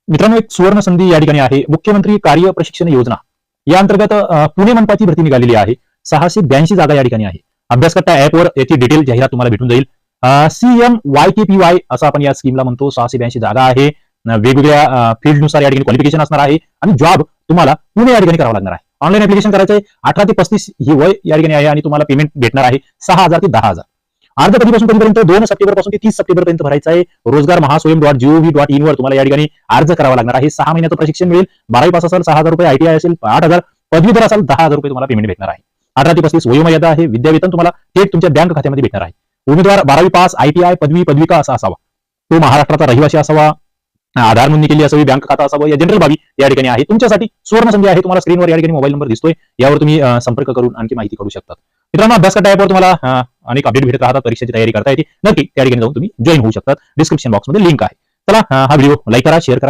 मित्रांनो, एक सुवर्ण संधी या ठिकाणी आहे. मुख्यमंत्री कार्य प्रशिक्षण योजना या अंतर्गत पुणे मनपाची भरती निघालेली आहे. 682 जागा या ठिकाणी आहे. अभ्यासकट्टा ऍपवर याची डिटेल जाहिरात तुम्हाला भेटून जाईल. CMYKPY असं आपण या स्कीमला म्हणतो. 682 जागा आहे. वेगवेगळ्या फील्डनुसार या ठिकाणी क्वालिफिकेशन असणार आहे आणि जॉब तुम्हाला पुणे या ठिकाणी करावा लागणार आहे. ऑनलाईन ऍप्लिकेशन करायचं आहे. 18 ते 35 ही वय या ठिकाणी आहे आणि तुम्हाला पेमेंट भेटणार आहे 6,000 ते 10,000. अर्ज कधीपासून कधीपर्यंत 2 सप्टेंबर पासून ते 30 सप्टेंबर पर्यंत भरायचा आहे. रोजगार महास्वयं.gov.in वर तुम्हाला या ठिकाणी अर्ज करावा लागणार आहे. 6 महिन्याचं प्रशिक्षण मिळेल. 12वी पास असाल 6,000 रुपये, ITI असेल 8,000, पदवीधर असाल 10,000 रुपये तुम्हाला पेमेंट भेटणार आहे. 18 ते 35 वयोमर्यादा आहे. विद्यावेतन तुम्हाला थेट तुमच्या बँक खात्यामध्ये भेटणार आहे. उमेदवार 12वी पास, ITI, पदवी, पदविका असा असावा. तो महाराष्ट्राचा रहिवासी असावा. आधार नोंदणी केली असावी, बँक खाता असावं. या जनरल बाबी या ठिकाणी आहे. तुमच्यासाठी सुवर्ण संधी आहे. तुम्हाला स्क्रीनवर या ठिकाणी मोबाईल नंबर दिसतोय, यावर तुम्ही संपर्क करून आणखी माहिती काढू शकता. मित्रांनो, अभ्यासकट्टा ऍपवर तुम्हाला अनेक अपडेट भेटत राहतात. परीक्षेची तयारी करता येते. नक्की त्या ठिकाणी जाऊन तुम्ही जॉईन होऊ शकतात. डिस्क्रिप्शन बॉक्समध्ये लिंक आहे. चला, हा व्हिडिओ लाईक करा, शेअर करा.